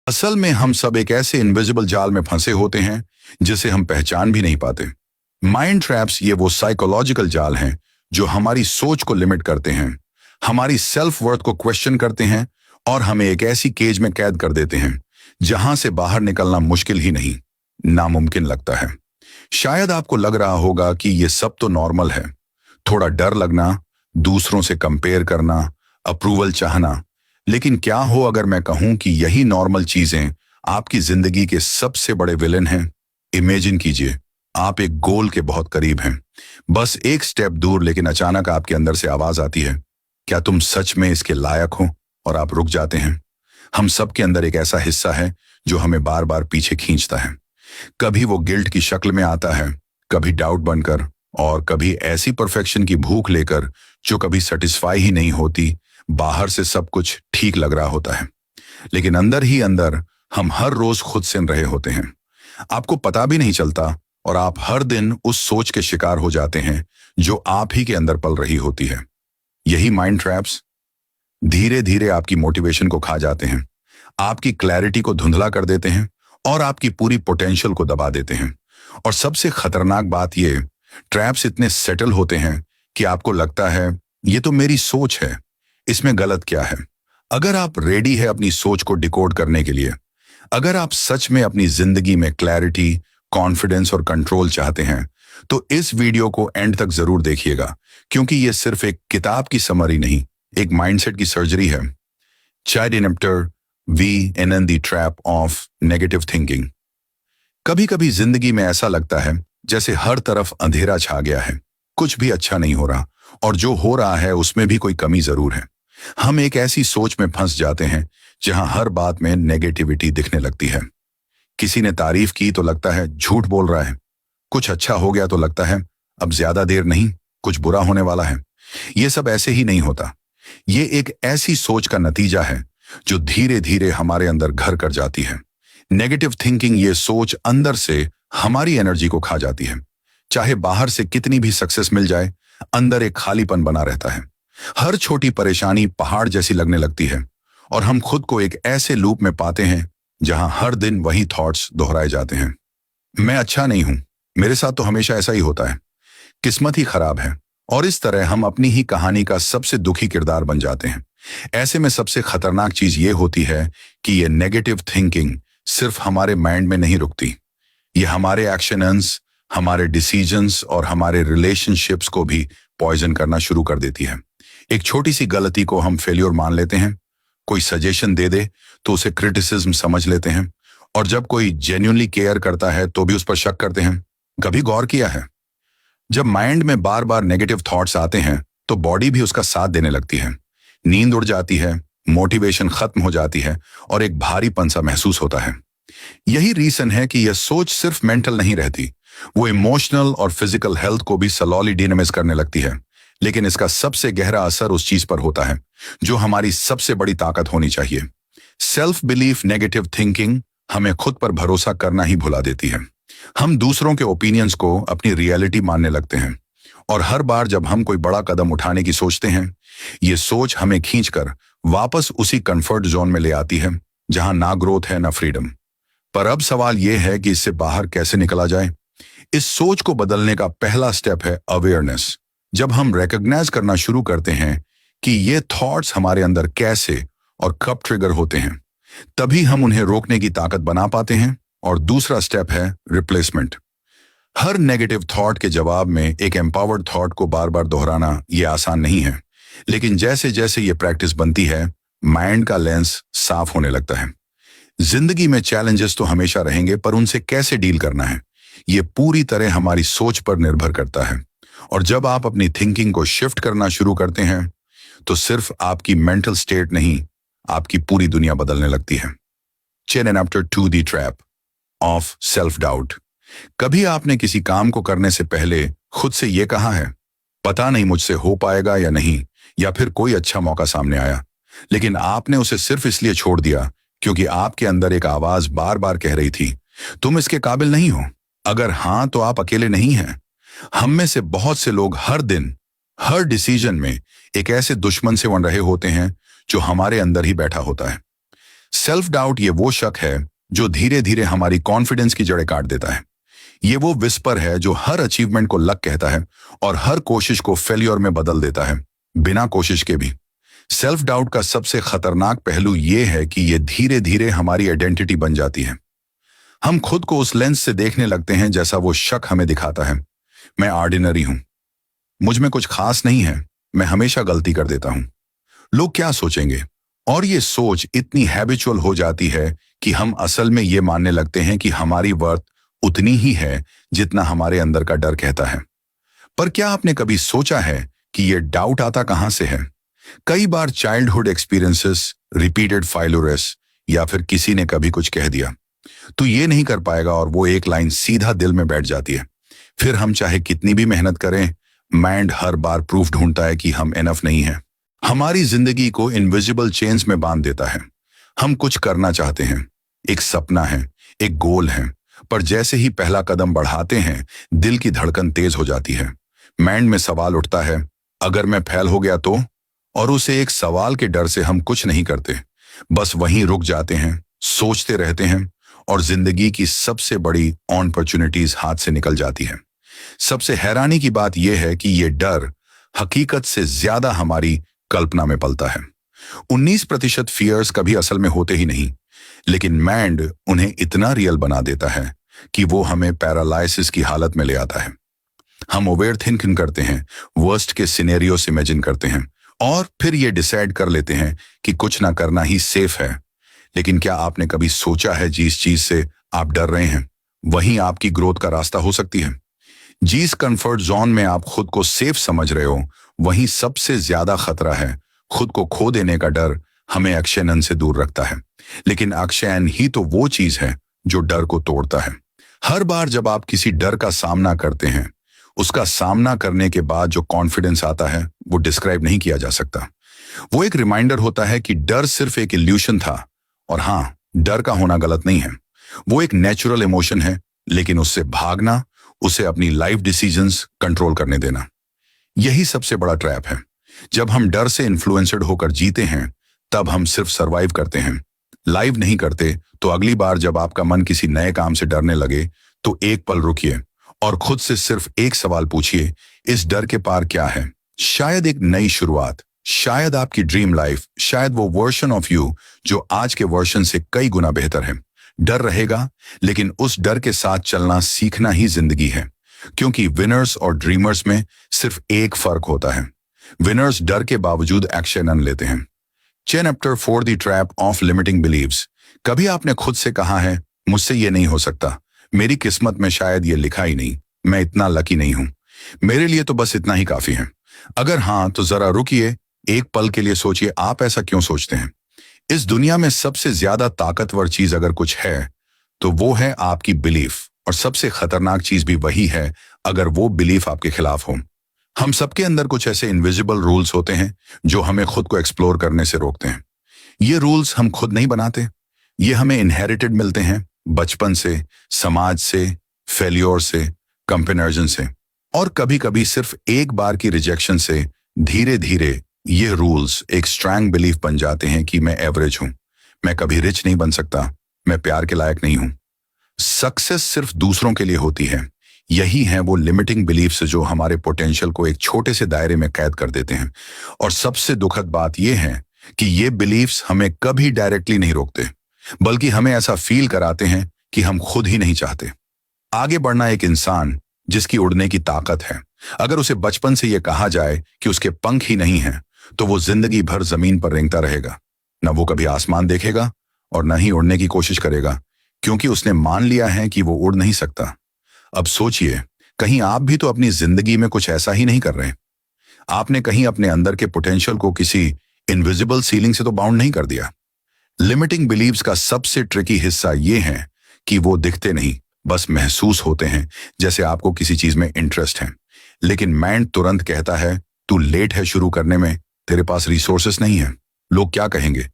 असल में हम सब एक ऐसे इनविजिबल जाल में फंसे होते हैं जिसे हम पहचान भी नहीं पाते। माइंड ट्रैप्स ये वो साइकोलॉजिकल जाल हैं जो हमारी सोच को लिमिट करते हैं, हमारी सेल्फ वर्थ को क्वेश्चन करते हैं और हमें एक ऐसी केज में कैद कर देते हैं जहां से बाहर निकलना मुश्किल ही नहीं, नामुमकिन लगता है। शायद आपको लग रहा होगा कि ये सब तो नॉर्मल है, थोड़ा डर लगना, दूसरों से कंपेयर करना, अप्रूवल चाहना। लेकिन क्या हो अगर मैं कहूं कि यही नॉर्मल चीजें आपकी जिंदगी के सबसे बड़े विलेन हैं? इमेजिन कीजिए, आप एक गोल के बहुत करीब हैं, बस एक स्टेप दूर, लेकिन अचानक आपके अंदर से आवाज आती है, क्या तुम सच में इसके लायक हो? और आप रुक जाते हैं। हम सब के अंदर एक ऐसा हिस्सा है जो हमें बार बार पीछे खींचता है। कभी वो गिल्ट की शक्ल में आता है, कभी डाउट बनकर, और कभी ऐसी परफेक्शन की भूख लेकर जो कभी सेटिस्फाई ही नहीं होती। बाहर से सब कुछ ठीक लग रहा होता है, लेकिन अंदर ही अंदर हम हर रोज खुद सिन रहे होते हैं। आपको पता भी नहीं चलता और आप हर दिन उस सोच के शिकार हो जाते हैं जो आप ही के अंदर पल रही होती है। यही माइंड ट्रैप्स धीरे धीरे आपकी मोटिवेशन को खा जाते हैं, आपकी क्लैरिटी को धुंधला कर देते हैं और आपकी पूरी पोटेंशियल को दबा देते हैं। और सबसे खतरनाक बात ये, ट्रैप्स इतने सेटल होते हैं कि आपको लगता है ये तो मेरी सोच है, इसमें गलत क्या है। अगर आप रेडी है अपनी सोच को डिकोड करने के लिए, अगर आप सच में अपनी जिंदगी में क्लैरिटी, कॉन्फिडेंस और कंट्रोल चाहते हैं, तो इस वीडियो को एंड तक जरूर देखिएगा, क्योंकि यह सिर्फ एक किताब की समरी नहीं, एक माइंडसेट की सर्जरी है। चाइल्ड इनप्टर we in the trap of negative thinking. कभी कभी जिंदगी में ऐसा लगता है जैसे हर तरफ अंधेरा छा गया है, कुछ भी अच्छा नहीं हो रहा, और जो हो रहा है उसमें भी कोई कमी जरूर है। हम एक ऐसी सोच में फंस जाते हैं जहां हर बात में नेगेटिविटी दिखने लगती है। किसी ने तारीफ की तो लगता है झूठ बोल रहा है, कुछ अच्छा हो गया तो लगता है अब ज्यादा देर नहीं, कुछ बुरा होने वाला है। यह सब ऐसे ही नहीं होता। ये एक ऐसी सोच का नतीजा है जो धीरे धीरे हमारे अंदर घर कर जाती है। नेगेटिव थिंकिंग ये सोच अंदर से हमारी एनर्जी को खा जाती है। चाहे बाहर से कितनी भी सक्सेस मिल जाए, अंदर एक खालीपन बना रहता है। हर छोटी परेशानी पहाड़ जैसी लगने लगती है और हम खुद को एक ऐसे लूप में पाते हैं जहां हर दिन वही थॉट्स दोहराए जाते हैं। मैं अच्छा नहीं हूं, मेरे साथ तो हमेशा ऐसा ही होता है, किस्मत ही खराब है। और इस तरह हम अपनी ही कहानी का सबसे दुखी किरदार बन जाते हैं। ऐसे में सबसे खतरनाक चीज ये होती है कि ये नेगेटिव थिंकिंग सिर्फ हमारे माइंड में नहीं रुकती, ये हमारे एक्शंस, हमारे डिसीजंस और हमारे रिलेशनशिप्स को भी पॉइजन करना शुरू कर देती है। एक छोटी सी गलती को हम फेल्योर मान लेते हैं, कोई सजेशन दे दे तो उसे क्रिटिसिज्म समझ लेते हैं, और जब कोई जेन्युइनली केयर करता है तो भी उस पर शक करते हैं। कभी गौर किया है, जब माइंड में बार बार नेगेटिव थॉट्स आते हैं तो बॉडी भी उसका साथ देने लगती है। नींद उड़ जाती है, मोटिवेशन खत्म हो जाती है और एक भारीपन सा महसूस होता है। यही रीजन है कि यह सोच सिर्फ मेंटल नहीं रहती, वो इमोशनल और फिजिकल हेल्थ को भी स्लोली डिनमिस करने लगती है। लेकिन इसका सबसे गहरा असर उस चीज पर होता है जो हमारी सबसे बड़ी ताकत होनी चाहिए, सेल्फ बिलीफ। नेगेटिव थिंकिंग हमें खुद पर भरोसा करना ही भुला देती है। हम दूसरों के ओपिनियंस को अपनी रियलिटी मानने लगते हैं, और हर बार जब हम कोई बड़ा कदम उठाने की सोचते हैं, ये सोच हमें खींचकर वापस उसी कंफर्ट जोन में ले आती है जहां ना ग्रोथ है ना फ्रीडम। पर अब सवाल यह है कि इससे बाहर कैसे निकला जाए। इस सोच को बदलने का पहला स्टेप है अवेयरनेस। जब हम रिकॉग्नाइज करना शुरू करते हैं कि ये थॉट्स हमारे अंदर कैसे और कब ट्रिगर होते हैं, तभी हम उन्हें रोकने की ताकत बना पाते हैं। और दूसरा स्टेप है रिप्लेसमेंट। हर नेगेटिव थॉट के जवाब में एक एम्पावर्ड थॉट को बार बार दोहराना ये आसान नहीं है, लेकिन जैसे जैसे ये प्रैक्टिस बनती है, माइंड का लेंस साफ होने लगता है। जिंदगी में चैलेंजेस तो हमेशा रहेंगे, पर उनसे कैसे डील करना है ये पूरी तरह हमारी सोच पर निर्भर करता है। और जब आप अपनी थिंकिंग को शिफ्ट करना शुरू करते हैं, तो सिर्फ आपकी मेंटल स्टेट नहीं, आपकी पूरी दुनिया बदलने लगती है। Chapter two the trap of self doubt. कभी आपने किसी काम को करने से पहले खुद से यह कहा है, पता नहीं मुझसे हो पाएगा या नहीं, या फिर कोई अच्छा मौका सामने आया, लेकिन आपने उसे सिर्फ इसलिए छोड़ दिया क्योंकि आपके अंदर एक आवाज बार बार कह रही थी, तुम इसके काबिल नहीं हो। अगर हां, तो आप अकेले नहीं हैं। हम में से बहुत से लोग हर दिन, हर डिसीजन में एक ऐसे दुश्मन से बन रहे होते हैं जो हमारे अंदर ही बैठा होता है। सेल्फ डाउट ये वो शक है जो धीरे धीरे हमारी कॉन्फिडेंस की जड़ें काट देता है। ये वो विस्पर है जो हर अचीवमेंट को लक कहता है और हर कोशिश को फेल्योर में बदल देता है, बिना कोशिश के भी। सेल्फ डाउट का सबसे खतरनाक पहलू ये है कि ये धीरे धीरे हमारी आइडेंटिटी बन जाती है। हम खुद को उस लेंस से देखने लगते हैं जैसा वो शक हमें दिखाता है। मैं ऑर्डिनरी हूं, मुझ में कुछ खास नहीं है, मैं हमेशा गलती कर देता हूं, लोग क्या सोचेंगे। और ये सोच इतनी हैबिचुअल हो जाती है कि हम असल में ये मानने लगते हैं कि हमारी वर्थ उतनी ही है जितना हमारे अंदर का डर कहता है। पर क्या आपने कभी सोचा है कि ये डाउट आता कहां से है? कई बार चाइल्डहुड एक्सपीरियंसेस, रिपीटेड फेल्योर्स, या फिर किसी ने कभी कुछ कह दिया तो ये नहीं कर पाएगा और वो एक लाइन सीधा दिल में बैठ जाती है। फिर हम चाहे कितनी भी मेहनत करें, माइंड हर बार प्रूफ ढूंढता है कि हम इनफ नहीं है। हमारी जिंदगी को इनविजिबल चेन्स में बांध देता है। हम कुछ करना चाहते हैं, एक सपना है, एक गोल है, पर जैसे ही पहला कदम बढ़ाते हैं दिल की धड़कन तेज हो जाती है। माइंड में सवाल उठता है, अगर मैं फेल हो गया तो? और उसे एक सवाल के डर से हम कुछ नहीं करते, बस वहीं रुक जाते हैं, सोचते रहते हैं और जिंदगी की सबसे बड़ी अपॉर्चुनिटीज हाथ से निकल जाती है। सबसे हैरानी की बात यह है कि यह डर हकीकत से ज्यादा हमारी कल्पना में पलता है। 19% फियर्स कभी असल में होते ही नहीं, लेकिन माइंड उन्हें इतना रियल बना देता है कि वो हमें पैरालाइसिस की हालत में ले आता है। हम ओवर थिंकिंग करते हैं, वर्स्ट के सिनेरियोस इमेजिन करते हैं और फिर ये डिसाइड कर लेते हैं कि कुछ ना करना ही सेफ है। लेकिन क्या आपने कभी सोचा है जिस चीज से आप डर रहे हैं वहीं आपकी ग्रोथ का रास्ता हो सकती है? जिस कंफर्ट जोन में आप खुद को सेफ समझ रहे हो वहीं सबसे ज्यादा खतरा है। खुद को खो देने का डर हमें अक्षयन से दूर रखता है, लेकिन अक्षयन ही तो वो चीज है जो डर को तोड़ता है। हर बार जब आप किसी डर का सामना करते हैं, उसका सामना करने के बाद जो कॉन्फिडेंस आता है वो डिस्क्राइब नहीं किया जा सकता। वो एक रिमाइंडर होता है कि डर सिर्फ एक इल्यूशन था। और हाँ, डर का होना गलत नहीं है, वो एक नेचुरल इमोशन है, लेकिन उससे भागना, उसे अपनी लाइफ डिसीजंस कंट्रोल करने देना, यही सबसे बड़ा ट्रैप है। जब हम डर से इन्फ्लुएंसड होकर जीते हैं तब हम सिर्फ सरवाइव करते हैं, लाइव नहीं करते। तो अगली बार जब आपका मन किसी नए काम से डरने लगे तो एक पल रुकिए और खुद से सिर्फ एक सवाल पूछिए, इस डर के पार क्या है? शायद एक नई शुरुआत, शायद आपकी ड्रीम लाइफ, शायद वो वर्जन ऑफ यू जो आज के वर्जन से कई गुना बेहतर है। डर रहेगा, लेकिन उस डर के साथ चलना सीखना ही जिंदगी है। क्योंकि विनर्स और ड्रीमर्स में सिर्फ एक फर्क होता है, विनर्स डर के बावजूद एक्शन लेते हैं। Chapter 4 the trap of limiting believes. कभी आपने खुद से कहा है, मुझसे ये नहीं हो सकता, मेरी किस्मत में शायद ये लिखा ही नहीं, मैं इतना लकी नहीं हूं, मेरे लिए तो बस इतना ही काफी है? अगर हाँ तो जरा रुकिए, एक पल के लिए सोचिए, आप ऐसा क्यों सोचते हैं? इस दुनिया में सबसे ज्यादा ताकतवर चीज अगर कुछ है तो वो है आपकी बिलीफ, और सबसे खतरनाक चीज भी वही है अगर वो बिलीफ आपके खिलाफ हो। हम सबके अंदर कुछ ऐसे इनविजिबल रूल्स होते हैं जो हमें खुद को एक्सप्लोर करने से रोकते हैं। ये रूल्स हम खुद नहीं बनाते, ये हमें इनहेरिटेड मिलते हैं, बचपन से, समाज से, फेल्योर से, कंपैरिजन से, और कभी कभी सिर्फ एक बार की रिजेक्शन से। धीरे धीरे ये रूल्स एक स्ट्रॉन्ग बिलीफ बन जाते हैं कि मैं एवरेज हूं, मैं कभी रिच नहीं बन सकता, मैं प्यार के लायक नहीं हूं, सक्सेस सिर्फ दूसरों के लिए होती है। यही है वो लिमिटिंग बिलीफ्स जो हमारे पोटेंशियल को एक छोटे से दायरे में कैद कर देते हैं। और सबसे दुखद बात यह है कि ये बिलीफ्स हमें कभी डायरेक्टली नहीं रोकते, बल्कि हमें ऐसा फील कराते हैं कि हम खुद ही नहीं चाहते आगे बढ़ना। एक इंसान जिसकी उड़ने की ताकत है, अगर उसे बचपन से यह कहा जाए कि उसके पंख ही नहीं है तो वो जिंदगी भर जमीन पर रेंगता रहेगा। न वो कभी आसमान देखेगा और न ही उड़ने की कोशिश करेगा, क्योंकि उसने मान लिया है कि वो उड़ नहीं सकता। अब सोचिए, कहीं आप भी तो अपनी जिंदगी में कुछ ऐसा ही नहीं कर रहे? आपने कहीं अपने अंदर के पोटेंशियल को किसी इनविजिबल सीलिंग से तो बाउंड नहीं कर दिया? लिमिटिंग बिलीव्स का सबसे ट्रिकी हिस्सा ये है कि वो दिखते नहीं, बस महसूस होते हैं, जैसे आपको किसी चीज में इंटरेस्ट है, लेकिन माइंड तुरंत कहता है तू लेट है शुरू करने में, तेरे पास रिसोर्सेस नहीं है, लोग क्या कहेंगे,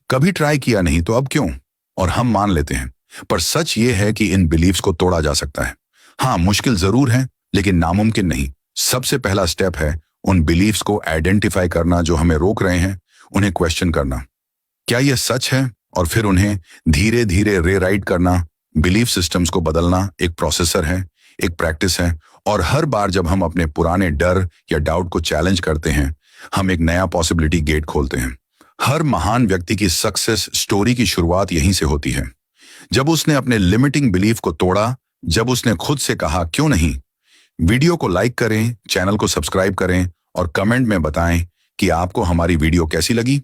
कभी ट्राई किया नहीं तो अब क्यों? और हम मान लेते हैं। पर सच ये है कि इन बिलीव्स को तोड़ा जा सकता है। हाँ, मुश्किल जरूर है, लेकिन नामुमकिन नहीं। सबसे पहला स्टेप है उन बिलीव्स को आइडेंटिफाई करना जो हमें रोक रहे हैं, उन्हें क्वेश्चन करना। क्या यह सच है और फिर उन्हें धीरे धीरे रीराइट करना। बिलीफ सिस्टम्स को बदलना एक प्रोसेसर है, एक प्रैक्टिस है, और हर बार जब हम अपने पुराने डर या डाउट को चैलेंज करते हैं, हम एक नया पॉसिबिलिटी गेट खोलते हैं। हर महान व्यक्ति की सक्सेस स्टोरी की शुरुआत यहीं से होती है, जब उसने अपने लिमिटिंग बिलीफ को तोड़ा, जब उसने खुद से कहा क्यों नहीं। वीडियो को लाइक करें, चैनल को सब्सक्राइब करें और कमेंट में बताएं कि आपको हमारी वीडियो कैसी लगी।